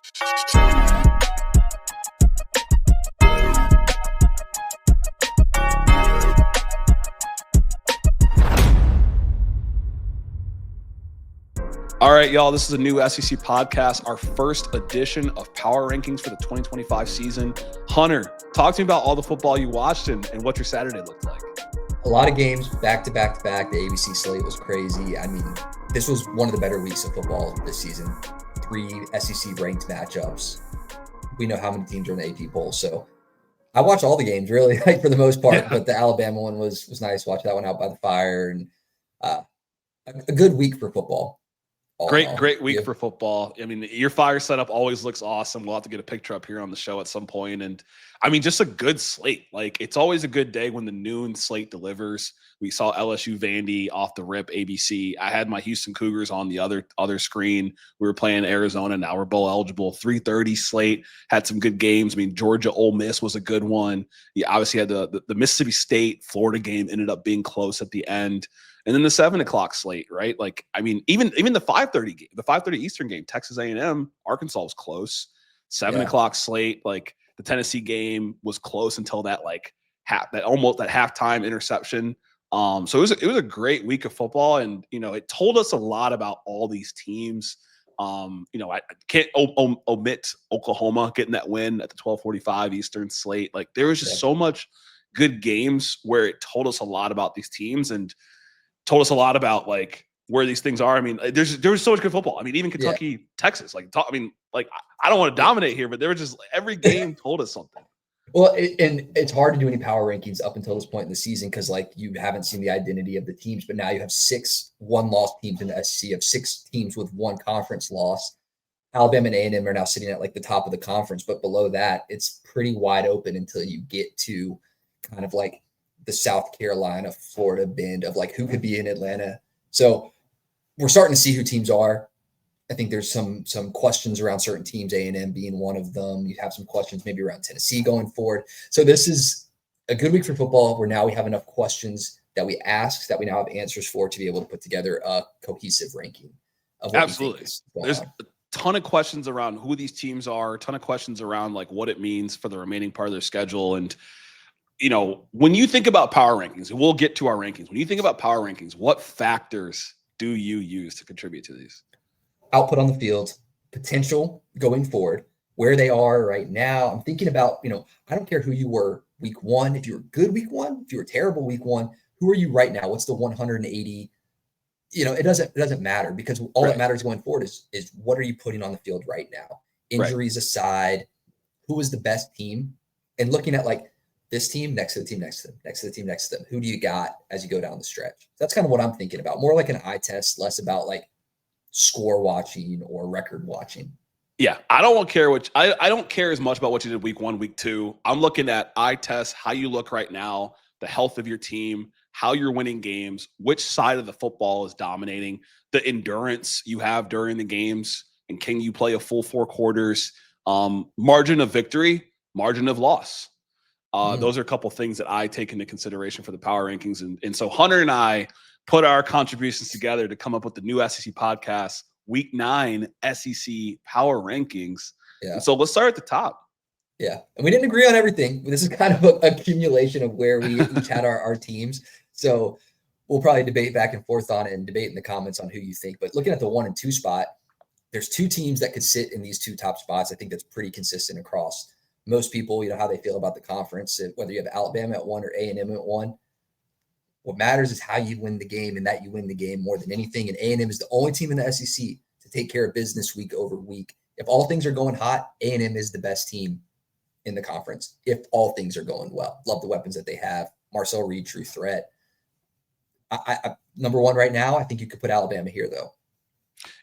All right, y'all, this is a new SEC podcast, our first edition of Power Rankings for the 2025 season. Hunter, talk to me about all the football you watched and what your Saturday looked like. A lot of games back to back to back. The ABC slate was crazy. I mean, this was one of the better weeks of football this season. 3 SEC ranked matchups. We know how many teams are in the AP poll, so I watched all the games really, like for the most part. Yeah. But the Alabama one was nice. Watch that one out by the fire, and a good week for football. Great week for football. I mean, your fire setup always looks awesome. We'll have to get a picture up here on the show at some point. And I mean, just a good slate. Like, it's always a good day when the noon slate delivers. We saw LSU Vandy off the rip, ABC. I had my Houston Cougars on the other screen. We were playing Arizona. Now we're bowl eligible. 3:30 slate, had some good games. I mean, Georgia Ole Miss was a good one. You obviously had the Mississippi State Florida game ended up being close at the end. And then the 7 o'clock slate, right? Like, I mean, even the 5:30 game, the 5:30 Eastern game, Texas A&M, Arkansas was close. 7 o'clock slate, like the Tennessee game was close until that halftime interception. So it was a great week of football, and it told us a lot about all these teams. I can't omit Oklahoma getting that win at the 12:45 Eastern slate. Like, there was just so much good games where it told us a lot about these teams and told us a lot about like where these things are. I mean, there was so much good football. I mean, even Kentucky, Texas, I don't want to dominate here, but there was just every game told us something. Well, and it's hard to do any power rankings up until this point in the season because like you haven't seen the identity of the teams, but now you have 6 one-loss teams in the SEC. You have 6 teams with 1 conference loss. Alabama and A&M are now sitting at like the top of the conference, but below that, it's pretty wide open until you get to kind of like the South Carolina, Florida bend of like who could be in Atlanta. So we're starting to see who teams are. I think there's some questions around certain teams, A&M being one of them. You have some questions maybe around Tennessee going forward. So this is a good week for football where now we have enough questions that we ask that we now have answers for to be able to put together a cohesive ranking of what Absolutely. There's a ton of questions around who these teams are, a ton of questions around like what it means for the remaining part of their schedule. And when you think about power rankings, and we'll get to our rankings, when you think about power rankings, what factors do you use to contribute to these? Output on the field, potential going forward, where they are right now. I'm thinking about, I don't care who you were week 1. If you were good week 1, if you were terrible week 1, who are you right now? What's the 180? It doesn't matter because all that matters going forward is what are you putting on the field right now? Injuries aside, who is the best team? And looking at like, this team next to the team next to them, next to the team next to them. Who do you got as you go down the stretch? That's kind of what I'm thinking about. More like an eye test, less about like score watching or record watching. Yeah, I don't care as much about what you did week 1, week 2. I'm looking at eye test, how you look right now, the health of your team, how you're winning games, which side of the football is dominating, the endurance you have during the games, and can you play a full 4 quarters, margin of victory, margin of loss. Those are a couple things that I take into consideration for the power rankings. And so Hunter and I put our contributions together to come up with the new SEC podcast, week 9 SEC power rankings. Yeah. And so let's start at the top. Yeah. And we didn't agree on everything. This is kind of an accumulation of where we each had our teams. So we'll probably debate back and forth on it and debate in the comments on who you think. But looking at the 1 and 2 spot, there's 2 teams that could sit in these 2 top spots. I think that's pretty consistent across most people, how they feel about the conference, whether you have Alabama at 1 or A&M at 1. What matters is how you win the game and that you win the game more than anything. And A&M is the only team in the SEC to take care of business week over week. If all things are going hot, A&M is the best team in the conference. If all things are going well, love the weapons that they have. Marcel Reed, true threat. I number 1 right now, I think you could put Alabama here though.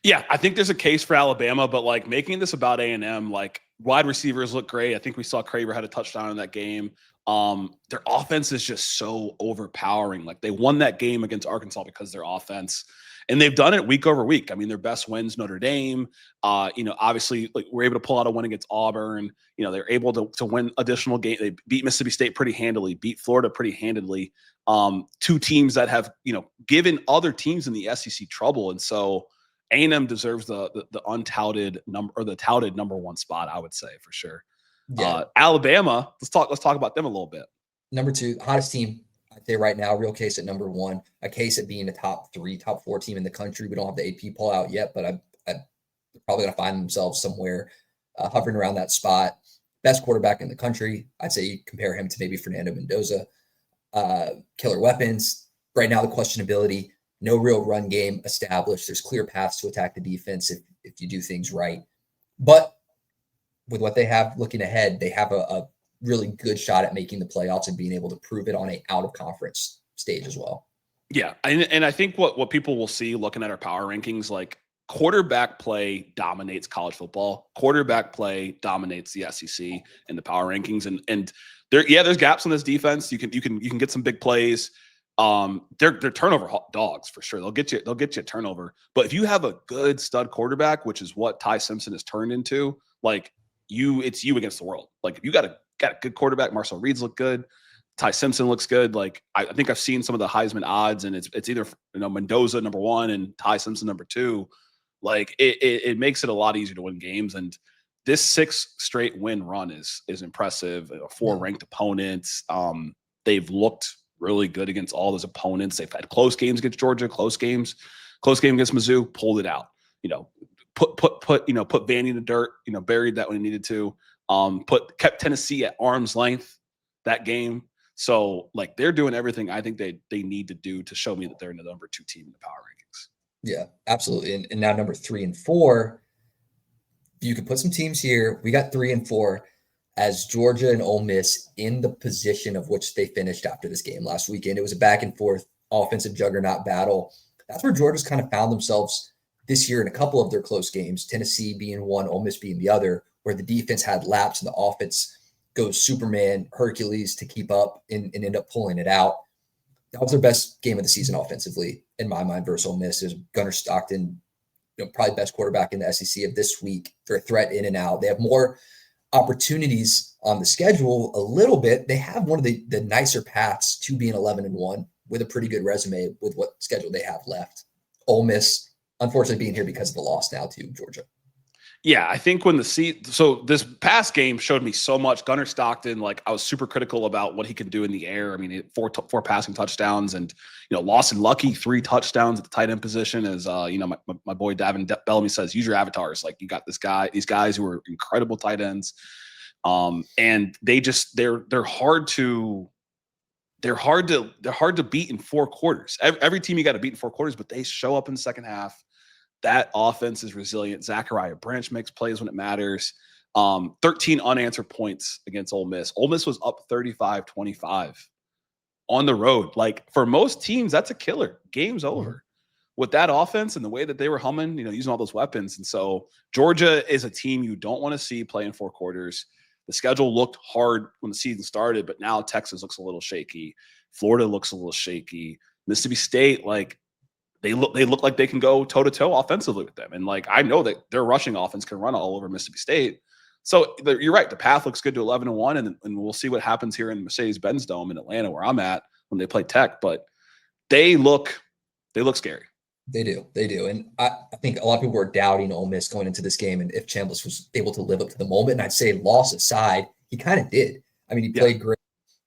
Yeah, I think there's a case for Alabama, but like making this about A&M, like wide receivers look great. I think we saw Craver had a touchdown in that game. Their offense is just so overpowering. Like they won that game against Arkansas because their offense, and they've done it week over week. I mean, their best wins, Notre Dame, obviously like we're able to pull out a win against Auburn. They're able to win additional games. They beat Mississippi State pretty handily, beat Florida pretty handily. 2 teams that have, given other teams in the SEC trouble. And so A&M deserves the untouted number, or the touted number one spot, I would say, for sure. Yeah. Alabama, let's talk about them a little bit. Number two, hottest team, I'd say right now, real case at number one, a case at being a top 4 team in the country. We don't have the AP poll out yet, but I'm probably going to find themselves somewhere hovering around that spot. Best quarterback in the country. I'd say you compare him to maybe Fernando Mendoza. Killer weapons. Right now, the questionability, no real run game established. There's clear paths to attack the defense if you do things right. But with what they have looking ahead, they have a really good shot at making the playoffs and being able to prove it on a out of conference stage as well. Yeah. And I think what people will see looking at our power rankings, like quarterback play dominates college football. Quarterback play dominates the SEC in the power rankings. And there's gaps on this defense. You can get some big plays. They're turnover dogs for sure. They'll get you a turnover. But if you have a good stud quarterback, which is what Ty Simpson has turned into, like it's you against the world. Like if you got a good quarterback, Marcel Reed's look good. Ty Simpson looks good. Like I think I've seen some of the Heisman odds, and it's either Mendoza number 1 and Ty Simpson number 2. Like it makes it a lot easier to win games. And this 6 straight win run is impressive. 4 ranked opponents. They've looked really good against all those opponents. They've had close games against Georgia, close game against Mizzou, pulled it out. Put Vandy in the dirt. Buried that when he needed to. Kept Tennessee at arm's length that game. So like they're doing everything I think they need to do to show me that they're the number 2 team in the power rankings. Yeah, absolutely. And now number 3 and 4, you could put some teams here. We got 3 and 4 as Georgia and Ole Miss in the position of which they finished after this game last weekend. It was a back and forth offensive juggernaut battle. That's where Georgia's kind of found themselves this year in a couple of their close games, Tennessee being one, Ole Miss being the other, where the defense had laps and the offense goes Superman, Hercules to keep up and end up pulling it out. That was their best game of the season offensively, in my mind, versus Ole Miss. Is Gunnar Stockton, probably best quarterback in the SEC of this week. They're a threat in and out. They have more opportunities on the schedule a little bit. They have one of the nicer paths to being 11-1 with a pretty good resume with what schedule they have left. Ole Miss, unfortunately, being here because of the loss now to Georgia. Yeah, I think so this past game showed me so much. Gunnar Stockton, like I was super critical about what he can do in the air. I mean, 4 passing touchdowns, and Lawson Lucky 3 touchdowns at the tight end position. As my boy Davin Bellamy says, use your avatars. Like you got these guys who are incredible tight ends, and they're hard to beat in 4 quarters. Every team you got to beat in 4 quarters, but they show up in the second half. That offense is resilient. Zachariah Branch makes plays when it matters. 13 unanswered points against Ole Miss. Ole Miss was up 35-25 on the road. Like for most teams, that's a killer. Game's over with that offense and the way that they were humming, using all those weapons. And so Georgia is a team you don't want to see play in 4 quarters. The schedule looked hard when the season started, but now Texas looks a little shaky. Florida looks a little shaky. Mississippi State, like, They look like they can go toe-to-toe offensively with them. And, like, I know that their rushing offense can run all over Mississippi State. So you're right. The path looks good to 11-1, and we'll see what happens here in Mercedes-Benz Dome in Atlanta, where I'm at, when they play Tech. But they look scary. They do. And I think a lot of people were doubting Ole Miss going into this game and if Chambliss was able to live up to the moment. And I'd say loss aside, he kind of did. I mean, he played great.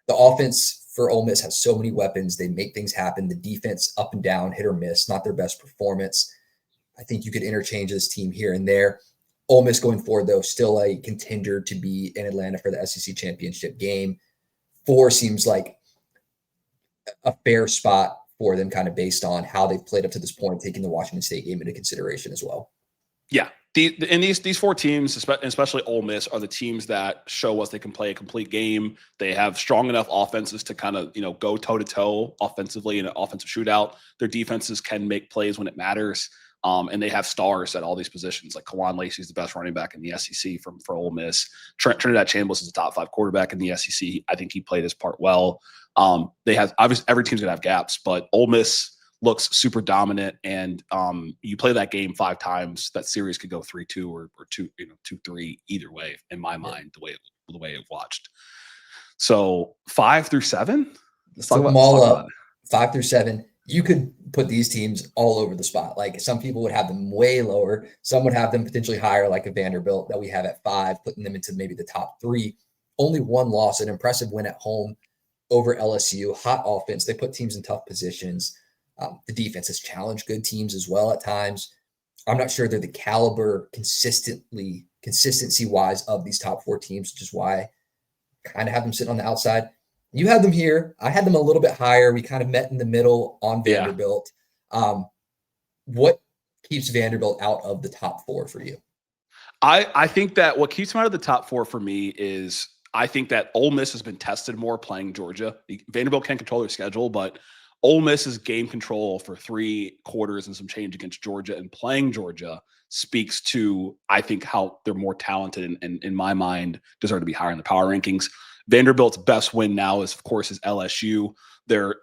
The offense for Ole Miss has so many weapons. They make things happen. The defense up and down, hit or miss, not their best performance. I think you could interchange this team here and there. Ole Miss going forward, though, still a contender to be in Atlanta for the SEC championship game. 4 seems like a fair spot for them, kind of based on how they've played up to this point, taking the Washington State game into consideration as well. Yeah. These 4 teams, especially Ole Miss, are the teams that show us they can play a complete game. They have strong enough offenses to kind of, go toe-to-toe offensively in an offensive shootout. Their defenses can make plays when it matters. And they have stars at all these positions. Like Kawan Lacey is the best running back in the SEC for Ole Miss. Trinidad Chambliss is a top 5 quarterback in the SEC. I think he played his part well. They have, obviously, every team's going to have gaps, but Ole Miss looks super dominant, and you play that game 5 times, that series could go 3-2 or 2-3 either way, in my mind, the way I've watched. So 5 through 7, let's talk about them all up. 5 through 7. you could put these teams all over the spot. Like some people would have them way lower. Some would have them potentially higher, like a Vanderbilt that we have at 5, putting them into maybe the top 3. Only one loss, an impressive win at home over LSU. Hot offense. They put teams in tough positions. The defense has challenged good teams as well at times. I'm not sure they're the caliber consistency-wise of these top 4 teams, which is why I kind of have them sitting on the outside. You had them here. I had them a little bit higher. We kind of met in the middle on Vanderbilt. What keeps Vanderbilt out of the top 4 for you? I think that what keeps them out of the top 4 for me is I think that Ole Miss has been tested more playing Georgia. Vanderbilt can't control their schedule, but Ole Miss's game control for 3 quarters and some change against Georgia and playing Georgia speaks to, I think, how they're more talented and in my mind deserve to be higher in the power rankings. Vanderbilt's best win now is, of course, is LSU. Their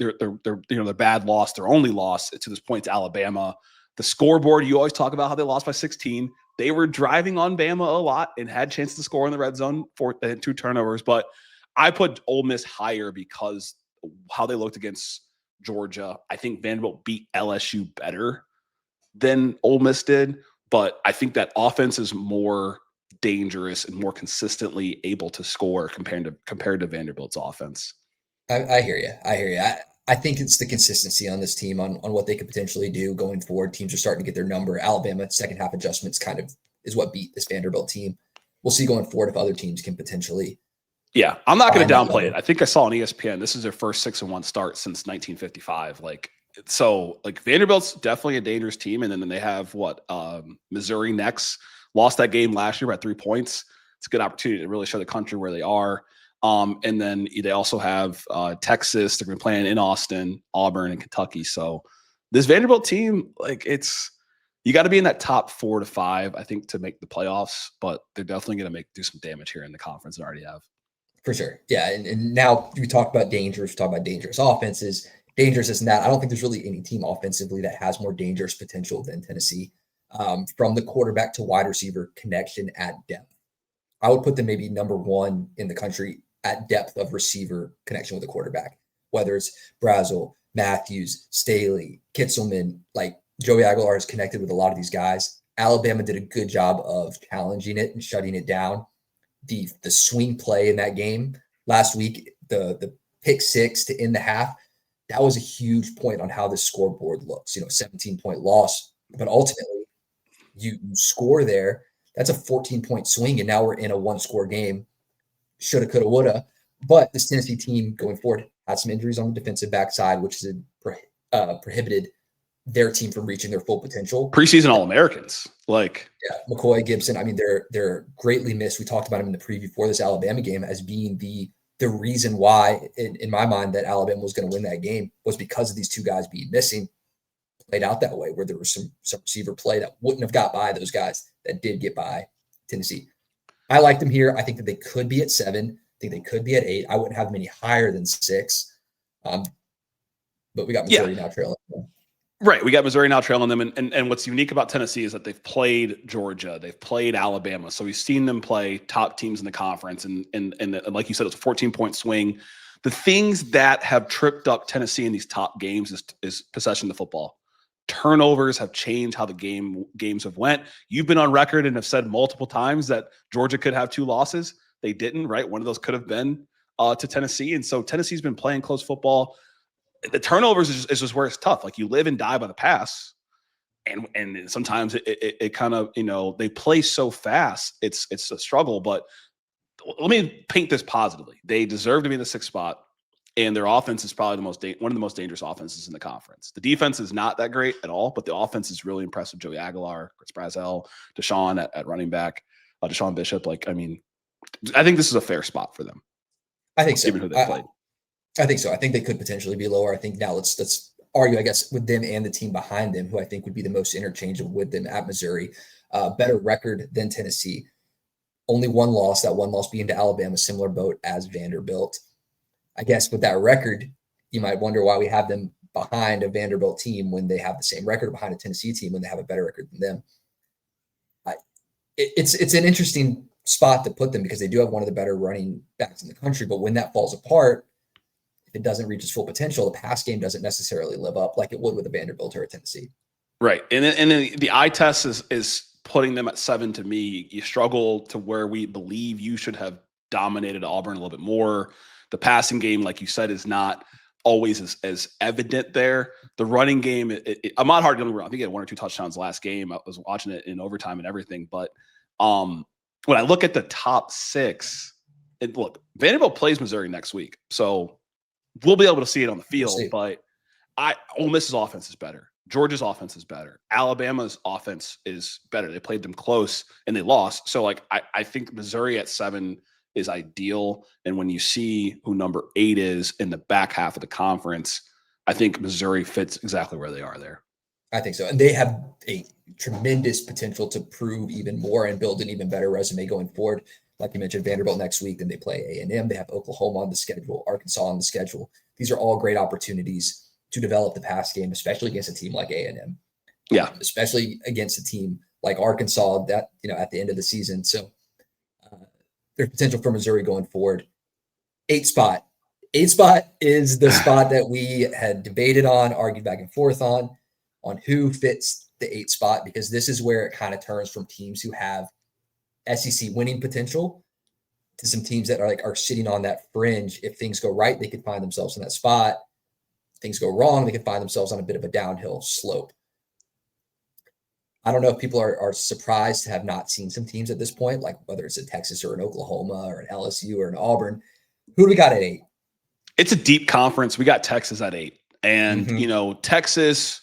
bad loss, their only loss to this point to Alabama. The scoreboard, you always talk about how they lost by 16. They were driving on Bama a lot and had chances to score in the red zone for 2 turnovers. But I put Ole Miss higher because how they looked against Georgia. I think Vanderbilt beat LSU better than Ole Miss did, but I think that offense is more dangerous and more consistently able to score compared to Vanderbilt's offense. I hear you. I think it's the consistency on this team on what they could potentially do going forward. Teams are starting to get their number. Alabama, second half adjustments kind of is what beat this Vanderbilt team. We'll see going forward if other teams can potentially. Yeah, I'm not going to downplay it. I think I saw on ESPN, this is their first 6-1 start since 1955. Vanderbilt's definitely a dangerous team. And then they have Missouri next. Lost that game last year by 3 points. It's a good opportunity to really show the country where they are. And then they also have Texas. They're going to be playing in Austin, Auburn, and Kentucky. So this Vanderbilt team, you got to be in that top 4 to 5, I think, to make the playoffs. But they're definitely going to do some damage here in the conference and already have. For sure. Yeah. And now we talk about dangerous offenses, dangerous this and that. I don't think there's really any team offensively that has more dangerous potential than Tennessee. From the quarterback to wide receiver connection at depth, I would put them maybe number 1 in the country at depth of receiver connection with a quarterback, whether it's Brazel, Matthews, Staley, Kitzelman. Joey Aguilar is connected with a lot of these guys. Alabama did a good job of challenging it and shutting it down. The swing play in that game last week, the pick 6 to end the half, that was a huge point on how the scoreboard looks. 17-point loss, but ultimately you score there. That's a 14-point swing, and now we're in a 1-score game. Shoulda, coulda, woulda. But this Tennessee team going forward had some injuries on the defensive backside, which has prohibited their team from reaching their full potential. Preseason All-Americans. McCoy, Gibson. I mean, they're greatly missed. We talked about them in the preview for this Alabama game as being the reason why, in my mind, that Alabama was going to win that game was because of these 2 guys being missing. Played out that way, where there was some receiver play that wouldn't have got by those guys that did get by Tennessee. I like them here. I think that they could be at 7. I think they could be at 8. I wouldn't have them any higher than 6. But we got Missouri now trailing them. Right. We got Missouri now trailing them. And what's unique about Tennessee is that they've played Georgia. They've played Alabama. So we've seen them play top teams in the conference. And like you said, it's a 14-point swing. The things that have tripped up Tennessee in these top games is possession of the football. Turnovers have changed how the games have went. You've been on record and have said multiple times that Georgia could have 2 losses. They didn't, right? One of those could have been to Tennessee. And so Tennessee's been playing close football. The turnovers is just where it's tough. You live and die by the pass. And sometimes it kind of, they play so fast. It's a struggle, but let me paint this positively. They deserve to be in the 6th spot. And their offense is probably one of the most dangerous offenses in the conference. The defense is not that great at all, but the offense is really impressive. Joey Aguilar, Chris Brazel, Deshaun at running back, Deshaun Bishop. I think this is a fair spot for them. I think so. Given who they played. I think so. I think they could potentially be lower. I think now let's argue, I guess, with them and the team behind them, who I think would be the most interchangeable with them at Missouri. Better record than Tennessee. Only 1 loss, that 1 loss being to Alabama, similar boat as Vanderbilt. I guess with that record, you might wonder why we have them behind a Vanderbilt team when they have the same record, behind a Tennessee team when they have a better record than them. It's an interesting spot to put them because they do have one of the better running backs in the country. But when that falls apart, if it doesn't reach its full potential, the pass game doesn't necessarily live up like it would with a Vanderbilt or a Tennessee. Right. And then the eye test is putting them at 7 to me. You struggle to where we believe you should have dominated Auburn a little bit more. The passing game, like you said, is not always as evident there. The running game, Ahmad Hart, I think he had 1 or 2 touchdowns last game. I was watching it in overtime and everything. But when I look at the top 6, look, Vanderbilt plays Missouri next week. So we'll be able to see it on the field. But Ole Miss's offense is better. Georgia's offense is better. Alabama's offense is better. They played them close and they lost. So like I think Missouri at 7 is ideal. And when you see who number 8 is in the back half of the conference, I think Missouri fits exactly where they are there. I think so. And they have a tremendous potential to prove even more and build an even better resume going forward. Like you mentioned, Vanderbilt next week, then they play A&M. They have Oklahoma on the schedule, Arkansas on the schedule. These are all great opportunities to develop the pass game, especially against a team like A&M. Yeah. Especially against a team like Arkansas that, at the end of the season. So there's potential for Missouri going forward. 8 spot. 8 spot is the spot that we had debated on, argued back and forth on who fits the 8 spot, because this is where it kind of turns from teams who have SEC winning potential to some teams that are sitting on that fringe. If things go right, they could find themselves in that spot. Things go wrong, they could find themselves on a bit of a downhill slope. I don't know if people are surprised to have not seen some teams at this point, like whether it's a Texas or an Oklahoma or an LSU or an Auburn. Who do we got at 8? It's a deep conference. We got Texas at 8. And, Texas,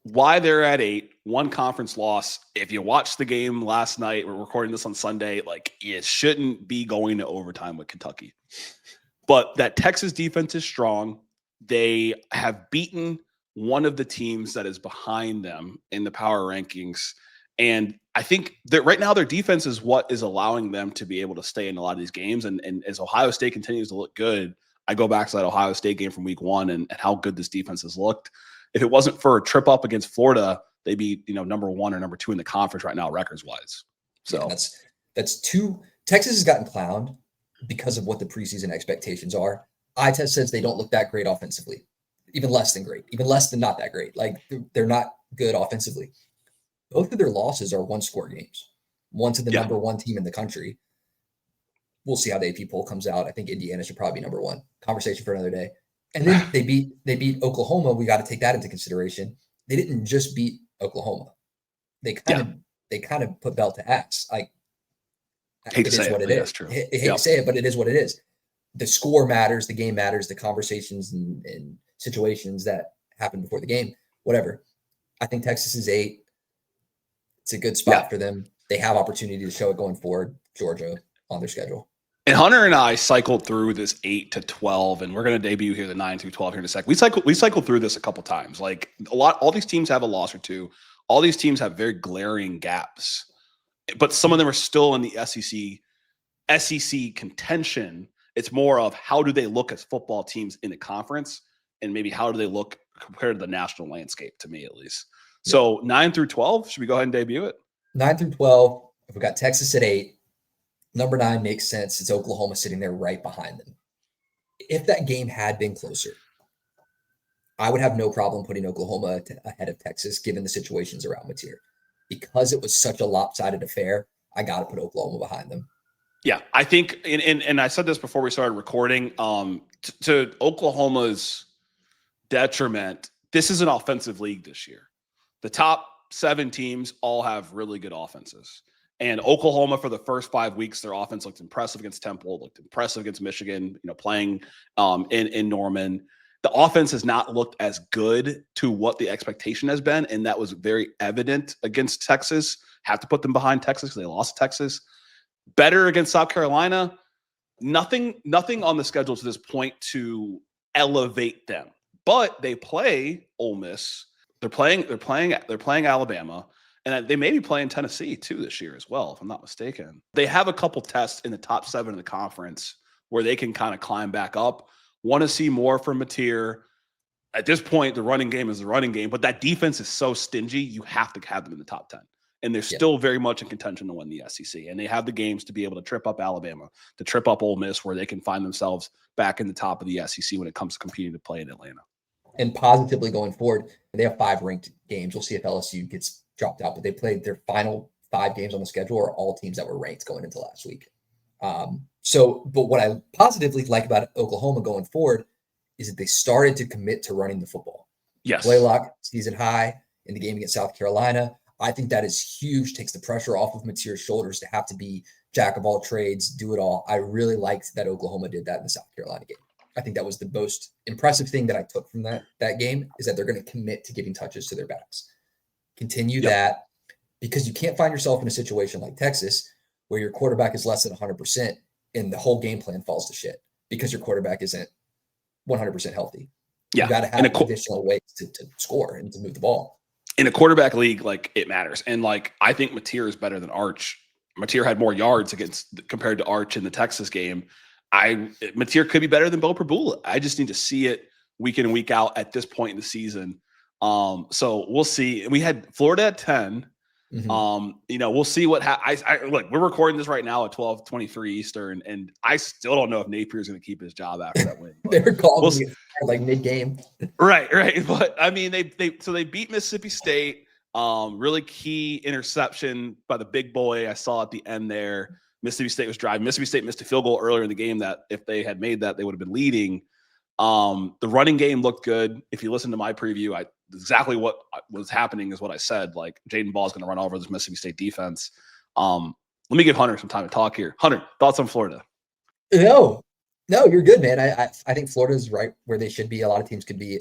why they're at 8, 1 conference loss. If you watched the game last night, we're recording this on Sunday, it shouldn't be going to overtime with Kentucky. But that Texas defense is strong. They have beaten one of the teams that is behind them in the power rankings. And I think that right now their defense is what is allowing them to be able to stay in a lot of these games. And as Ohio State continues to look good, I go back to that Ohio State game from week 1 and how good this defense has looked. If it wasn't for a trip up against Florida, they'd be, number 1 or number 2 in the conference right now, records wise. So yeah, that's 2. Texas has gotten clowned because of what the preseason expectations are. Eye test says they don't look that great offensively, even less than great, even less than not that great. They're not good offensively. Both of their losses are 1-score games. One to the number 1 team in the country. We'll see how the AP poll comes out. I think Indiana should probably be number 1. Conversation for another day. And then they beat Oklahoma. We got to take that into consideration. They didn't just beat Oklahoma. They kind of put belt to ass. I hate to say it, but that's true. I hate to say it, but it is what it is. The score matters, the game matters, the conversations and situations that happen before the game, whatever. I think Texas is 8. It's a good spot for them. They have opportunity to show it going forward. Georgia on their schedule. And Hunter and I cycled through this 8 to 12, and we're going to debut here the 9 through 12 here in a sec. We cycled through this a couple times. All these teams have a loss or 2. All these teams have very glaring gaps, but some of them are still in the SEC contention. It's more of how do they look as football teams in the conference, and maybe how do they look compared to the national landscape, to me at least. So 9 through 12, should we go ahead and debut it? 9 through 12, if we got Texas at 8, number 9 makes sense. It's Oklahoma sitting there right behind them. If that game had been closer, I would have no problem putting Oklahoma ahead of Texas, given the situations around Mateer. Because it was such a lopsided affair, I got to put Oklahoma behind them. Yeah, I think, and I said this before we started recording, to Oklahoma's detriment, this is an offensive league this year. The top 7 teams all have really good offenses. And Oklahoma, for the first 5 weeks, their offense looked impressive against Temple, looked impressive against Michigan, playing in Norman. The offense has not looked as good to what the expectation has been, and that was very evident against Texas. Have to put them behind Texas because they lost to Texas. Better against South Carolina. Nothing on the schedule to this point to elevate them. But they play Ole Miss. They're playing Alabama, and they may be playing Tennessee too this year as well, if I'm not mistaken. They have a couple tests in the top 7 of the conference where they can kind of climb back up. Want to see more from Mateer. At this point, the running game is the running game, but that defense is so stingy, you have to have them in the top 10. and they're still very much in contention to win the SEC. And they have the games to be able to trip up Alabama, to trip up Ole Miss, where they can find themselves back in the top of the SEC when it comes to competing to play in Atlanta. And positively going forward, they have 5 ranked games. We'll see if LSU gets dropped out, but they played their final 5 games on the schedule are all teams that were ranked going into last week. But what I positively like about Oklahoma going forward is that they started to commit to running the football. Yes. Blaylock season high in the game against South Carolina. I think that is huge, takes the pressure off of Mateer's shoulders to have to be jack of all trades, do it all. I really liked that Oklahoma did that in the South Carolina game. I think that was the most impressive thing that I took from that game is that they're going to commit to giving touches to their backs. Continue that, because you can't find yourself in a situation like Texas where your quarterback is less than 100% and the whole game plan falls to shit because your quarterback isn't 100% healthy. You got to have additional ways to score and to move the ball. In a quarterback league, like, it matters. And like, I think Mateer is better than Arch. Mateer had more yards compared to Arch in the Texas game. Mateer could be better than Bo Perbula. I just need to see it week in and week out at this point in the season. So we'll see. We had Florida at 10. We'll see what happens. Look, we're recording this right now at 12:23 Eastern, and I still don't know if Napier's going to keep his job after that win. They're calling me like mid-game. Right. But I mean, they beat Mississippi State. Really key interception by the big boy. I saw at the end there. Mississippi State was driving. Mississippi State missed a field goal earlier in the game that if they had made that, they would have been leading. The running game looked good. If you listen to my preview, exactly what was happening is what I said. Like, Jaden Ball is going to run all over this Mississippi State defense. Let me give Hunter some time to talk here. Hunter, thoughts on Florida? No, you're good, man. I think Florida's right where they should be. A lot of teams could be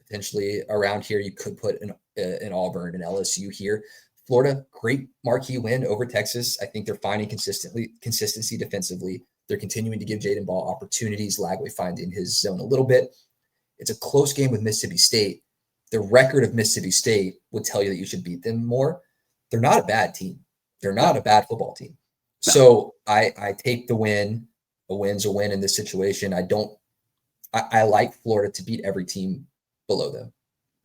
potentially around here. You could put an Auburn and LSU here. Florida, great marquee win over Texas. I think they're finding consistency defensively. They're continuing to give Jaden Ball opportunities. Lagway finding his zone a little bit. It's a close game with Mississippi State. The record of Mississippi State would tell you that you should beat them more. They're not a bad team. They're not a bad football team. No. So I take the win. A win's a win in this situation. I like Florida to beat every team below them.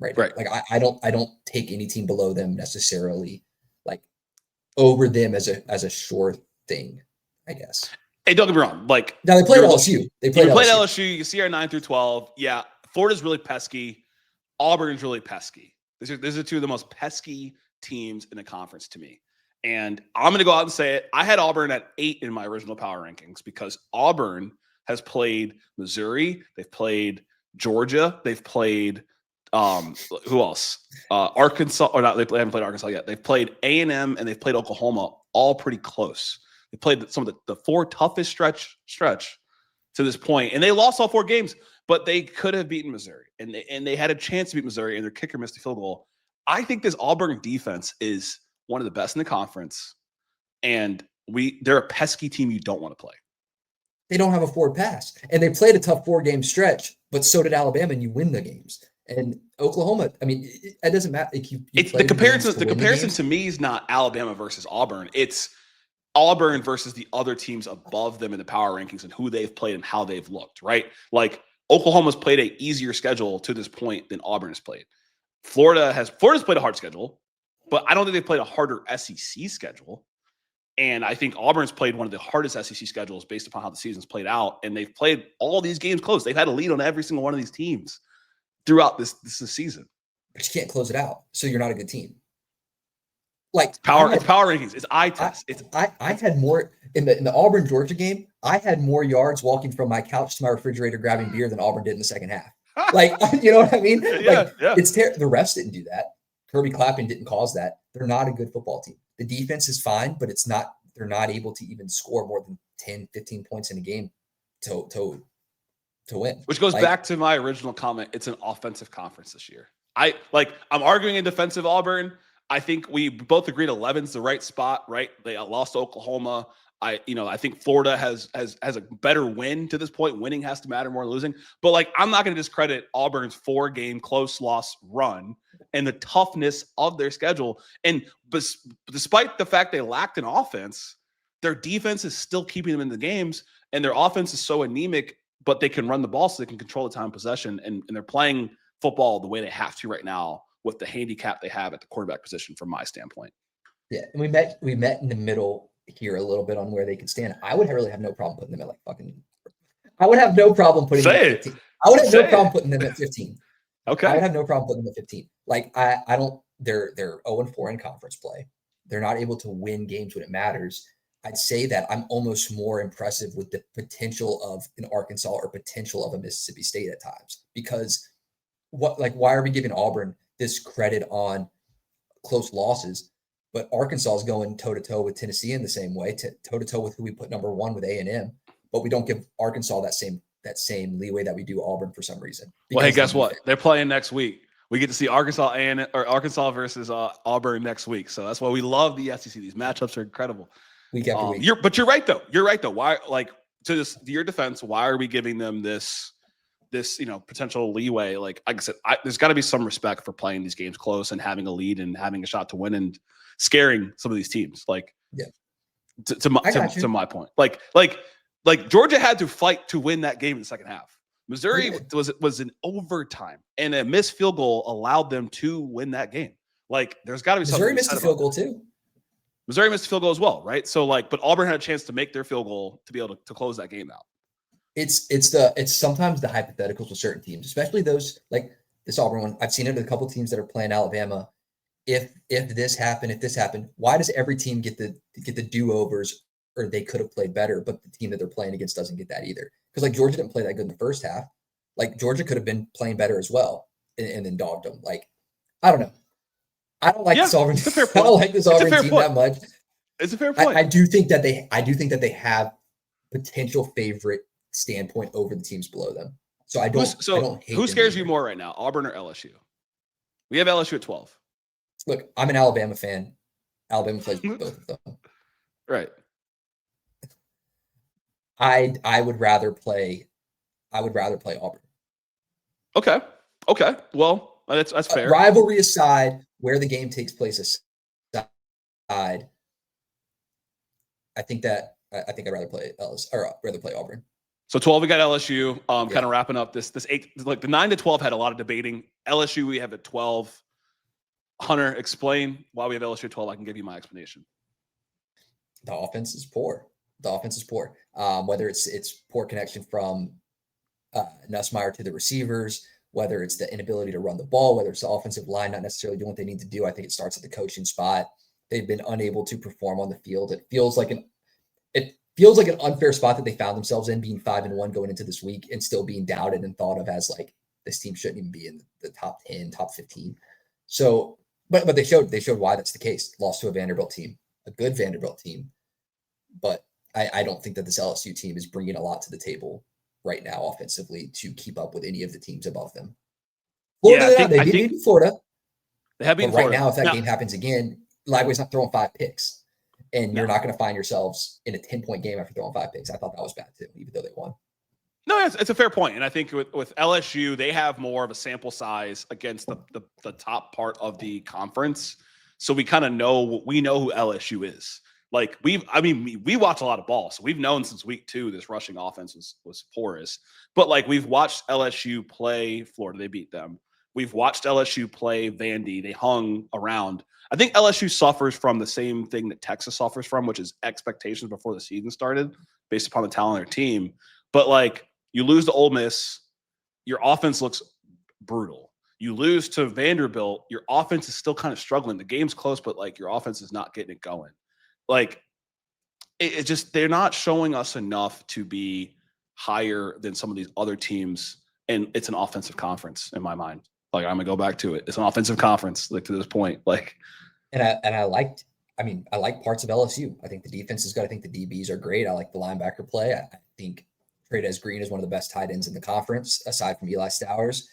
Right. Like I don't take any team below them necessarily like over them as a sure thing, I guess. Hey, don't get me wrong. Like, now they played LSU. They played LSU. You see our 9 through 12. Yeah. Florida's really pesky. Auburn's really pesky. These are two of the most pesky teams in the conference to me. And I'm going to go out and say it. I had Auburn at 8 in my original power rankings because Auburn has played Missouri. They've played Georgia. They've played who else? Arkansas, or not? They haven't played Arkansas yet. They've played A&M and they've played Oklahoma, all pretty close. They played some of the 4 toughest stretch to this point, and they lost all 4 games. But they could have beaten Missouri, and they had a chance to beat Missouri, and their kicker missed a field goal. I think this Auburn defense is one of the best in the conference, and they're a pesky team you don't want to play. They don't have a forward pass, and they played a tough 4-game stretch, but so did Alabama, and you win the games. And Oklahoma, I mean, it doesn't matter. Like the comparison to me is not Alabama versus Auburn. It's Auburn versus the other teams above them in the power rankings and who they've played and how they've looked, right? Like, Oklahoma's played an easier schedule to this point than Auburn has played. Florida's played a hard schedule, but I don't think they've played a harder SEC schedule. And I think Auburn's played one of the hardest SEC schedules based upon how the season's played out. And they've played all these games close. They've had a lead on every single one of these teams throughout this season. But you can't close it out, so you're not a good team. Like, it's power rankings. It's eye test. I had more in the Auburn Georgia game. I had more yards walking from my couch to my refrigerator grabbing beer than Auburn did in the second half. Like, you know what I mean? Yeah. It's the refs didn't do that. Kirby Clapping didn't cause that. They're not a good football team. The defense is fine, but they're not able to even score more than 10, 15 points in a game to win. Which goes back to my original comment. It's an offensive conference this year. I'm arguing in defensive Auburn. I think we both agreed 11's the right spot, right? They lost to Oklahoma. I think Florida has a better win to this point. Winning has to matter more than losing. But like, I'm not going to discredit Auburn's 4-game close loss run and the toughness of their schedule. And despite the fact they lacked an offense, their defense is still keeping them in the games, and their offense is so anemic, but they can run the ball so they can control the time of possession. And they're playing football the way they have to right now with the handicap they have at the quarterback position from my standpoint. Yeah, and we met in the middle here a little bit on where they could stand. I would really have no problem putting them at like fucking. I would have no problem putting them at 15. I would have no problem putting them at 15. Okay. I would have no problem putting them at 15. Like I don't. They're 0-4 in conference play. They're not able to win games when it matters. I'd say that I'm almost more impressive with the potential of an Arkansas or potential of a Mississippi State at times, because why are we giving Auburn this credit on close losses, but Arkansas is going toe to toe with Tennessee in the same way, toe to toe with who we put number one with A&M, but we don't give Arkansas that same leeway that we do Auburn for some reason. Well, hey, guess what? They're playing next week. We get to see Arkansas versus Auburn next week. So that's why we love the SEC. These matchups are incredible. Week after week. You're right though. You're right though. Why, like, to your defense, why are we giving them this potential leeway? Like I said, there's got to be some respect for playing these games close and having a lead and having a shot to win and scaring some of these teams. Like, yeah. To my point, like Georgia had to fight to win that game in the second half. Missouri was in overtime, and a missed field goal allowed them to win that game. Like, there's got to be something. Missouri missed a field goal too. Missouri missed a field goal as well, right? So, like, but Auburn had a chance to make their field goal to be able to close that game out. It's sometimes the hypotheticals with certain teams, especially those like this Auburn one. I've seen it with a couple teams that are playing Alabama. If this happened, why does every team get the do-overs, or they could have played better, but the team that they're playing against doesn't get that either? Because like Georgia didn't play that good in the first half. Like Georgia could have been playing better as well, and then dogged them. Like, I don't know. I don't like this Auburn. I don't like this Auburn team that much. It's a fair point. I do think that they have potential favorite standpoint over the teams below them. So I don't hate who scares you more right now, Auburn or LSU? We have LSU at 12. Look, I'm an Alabama fan. Alabama plays both of them. Right. I would rather play Auburn. Okay. Well, that's fair. Rivalry aside, where the game takes place aside, I think I'd rather play Auburn. So 12, we got LSU. Kind of wrapping up this 8, like the 9 to 12 had a lot of debating. LSU, we have at 12. Hunter, explain why we have LSU at 12. I can give you my explanation. The offense is poor. Whether it's poor connection from Nussmeier to the receivers, whether it's the inability to run the ball, whether it's the offensive line not necessarily doing what they need to do. I think it starts at the coaching spot. They've been unable to perform on the field. It feels like an unfair spot that they found themselves in, being 5-1 going into this week and still being doubted and thought of as like, this team shouldn't even be in the top 10, top 15. So, but they showed why that's the case. Lost to a Vanderbilt team, a good Vanderbilt team. But I don't think that this LSU team is bringing a lot to the table right now offensively to keep up with any of the teams above them. Florida, they beat Florida. They have beaten Florida. Right now, if that game happens again, Lively's not throwing 5 picks. And you're not going to find yourselves in a 10-point game after throwing 5 picks. I thought that was bad too, even though they won. No, it's a fair point. And I think with LSU, they have more of a sample size against the top part of the conference. So we kind of know who LSU is. Like we watch a lot of ball. So we've known since week 2 this rushing offense was porous. But like we've watched LSU play Florida, they beat them. We've watched LSU play Vandy. They hung around. I think LSU suffers from the same thing that Texas suffers from, which is expectations before the season started based upon the talent of their team. But like you lose to Ole Miss, your offense looks brutal. You lose to Vanderbilt, your offense is still kind of struggling. The game's close, but like your offense is not getting it going. Like it just, they're not showing us enough to be higher than some of these other teams. And it's an offensive conference in my mind. Like I'm gonna go back to it. It's an offensive conference, like to this point. Like, I like parts of LSU. I think the defense is good. I think the DBs are great. I like the linebacker play. I think Trey'Dez Green is one of the best tight ends in the conference, aside from Eli Stowers.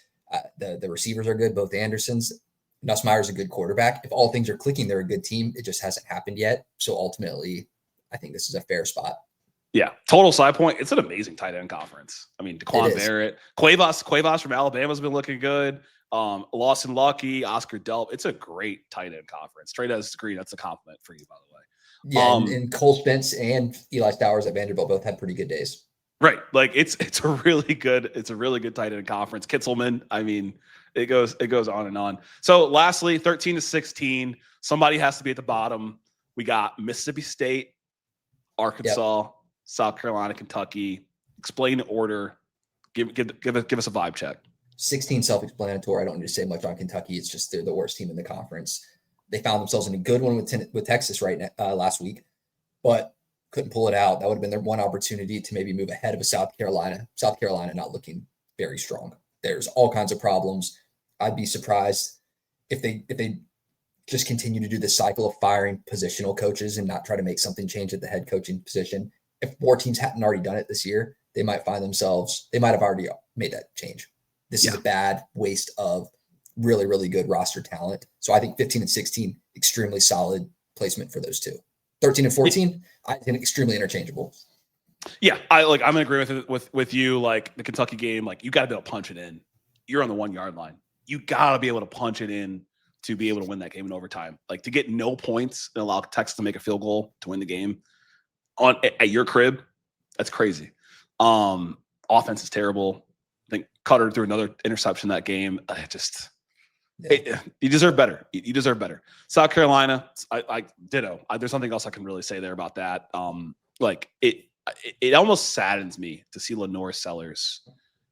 The receivers are good, both Andersons. Nussmeier is a good quarterback. If all things are clicking, they're a good team. It just hasn't happened yet. So ultimately, I think this is a fair spot. Yeah, total side point. It's an amazing tight end conference. I mean, Daquan Barrett, Cuevas from Alabama's been looking good. Lawson Lucky, Oscar Delp. It's a great tight end conference. Trey'Dez Green, that's a compliment for you, by the way. Yeah, and Cole Spence and Eli Stowers at Vanderbilt both had pretty good days. Right, like it's a really good tight end conference. Kitzelman, I mean, it goes on and on. So lastly, 13 to 16, somebody has to be at the bottom. We got Mississippi State, Arkansas, South Carolina, Kentucky. Explain the order. Give us a vibe check. 16 self-explanatory. I don't need to say much on Kentucky. It's just they're the worst team in the conference. They found themselves in a good one with Texas last week, but couldn't pull it out. That would have been their one opportunity to maybe move ahead of a South Carolina. South Carolina not looking very strong. There's all kinds of problems. I'd be surprised if they just continue to do this cycle of firing positional coaches and not try to make something change at the head coaching position. If more teams hadn't already done it this year, they might have already made that change. This is a bad waste of really, really good roster talent. So I think 15 and 16, extremely solid placement for those two. 13 and 14, I think extremely interchangeable. Yeah, I'm in agreement with you. Like the Kentucky game, like you got to be able to punch it in. You're on the 1 yard line. You got to be able to punch it in to be able to win that game in overtime. Like to get no points and allow Texas to make a field goal to win the game at your crib, that's crazy. Offense is terrible. I think Cutter threw another interception that game. You deserve better. You deserve better. South Carolina, I ditto. There's something else I can really say there about that. It almost saddens me to see Lenore Sellers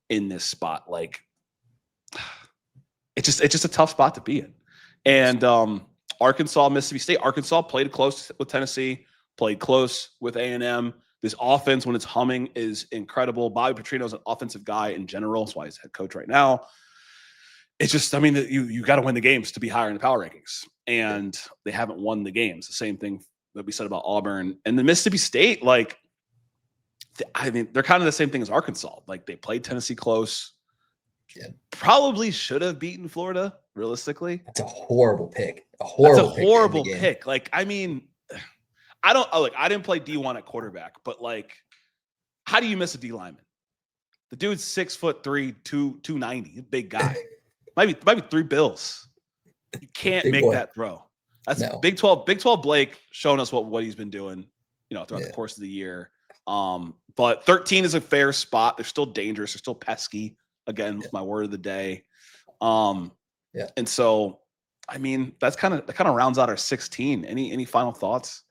in this spot. Like, it's just a tough spot to be in. And Arkansas, Mississippi State. Arkansas played close with Tennessee, played close with A&M. This offense, when it's humming, is incredible. Bobby Petrino's an offensive guy in general. That's why he's head coach right now. It's just, I mean, you got to win the games to be higher in the power rankings. And they haven't won the games. The same thing that we said about Auburn. And the Mississippi State, like, I mean, they're kind of the same thing as Arkansas. Like, they played Tennessee close. Yeah. Probably should have beaten Florida, realistically. That's a horrible pick. A horrible pick. Like, I mean, I didn't play D1 at quarterback, but like, how do you miss a D lineman? The dude's 6'3", 290, big guy. might be 3 bills. You can't make that throw. That's Big 12. Big 12 Blake showing us what he's been doing, throughout the course of the year. But 13 is a fair spot. They're still dangerous. They're still pesky. Again, with my word of the day. And so, I mean, that kind of rounds out our 16. Any final thoughts?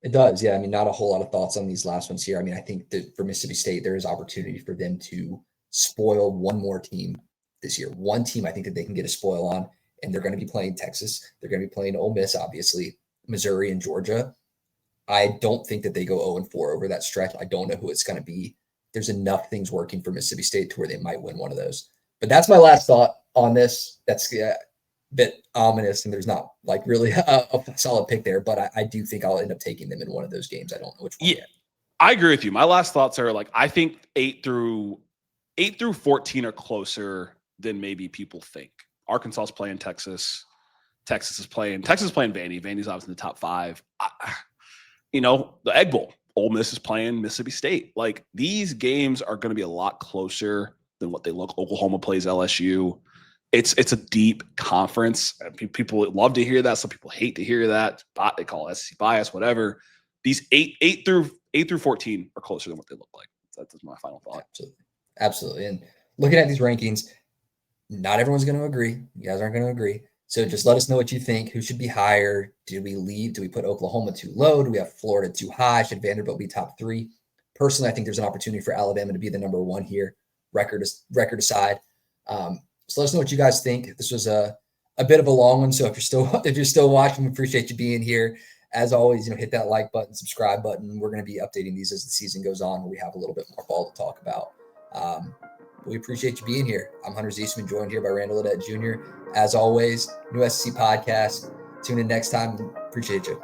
It does. Yeah. I mean, not a whole lot of thoughts on these last ones here. I mean, I think that for Mississippi State, there is opportunity for them to spoil one more team this year. One team I think that they can get a spoil on, and they're going to be playing Texas. They're going to be playing Ole Miss, obviously, Missouri and Georgia. I don't think that they go 0-4 over that stretch. I don't know who it's going to be. There's enough things working for Mississippi State to where they might win one of those. But that's my last thought on this. That's a bit ominous, and there's not like really a solid pick there, but I do think I'll end up taking them in one of those games. I don't know which one. Yeah, I agree with you. My last thoughts are like, I think 8 through 14 are closer than maybe people think. Arkansas is playing Texas. Texas is playing Vandy. Vandy's obviously in the top 5. The Egg Bowl. Ole Miss is playing Mississippi State. Like, these games are going to be a lot closer than what they look. Oklahoma plays LSU. It's a deep conference. People love to hear that. Some people hate to hear that. They call it SEC bias, whatever. These 8 through 14 are closer than what they look like. That's my final thought. Absolutely. And looking at these rankings, not everyone's going to agree. You guys aren't going to agree. So just let us know what you think. Who should be higher? Do we put Oklahoma too low? Do we have Florida too high? Should Vanderbilt be top 3? Personally, I think there's an opportunity for Alabama to be the number 1 here, record aside. So let us know what you guys think. This was a bit of a long one. So if you're still watching, we appreciate you being here. As always, hit that like button, subscribe button. We're going to be updating these as the season goes on, where we have a little bit more ball to talk about. We appreciate you being here. I'm Hunter Zeisman, joined here by Randall Ledet Jr. As always, new SEC podcast. Tune in next time. Appreciate you.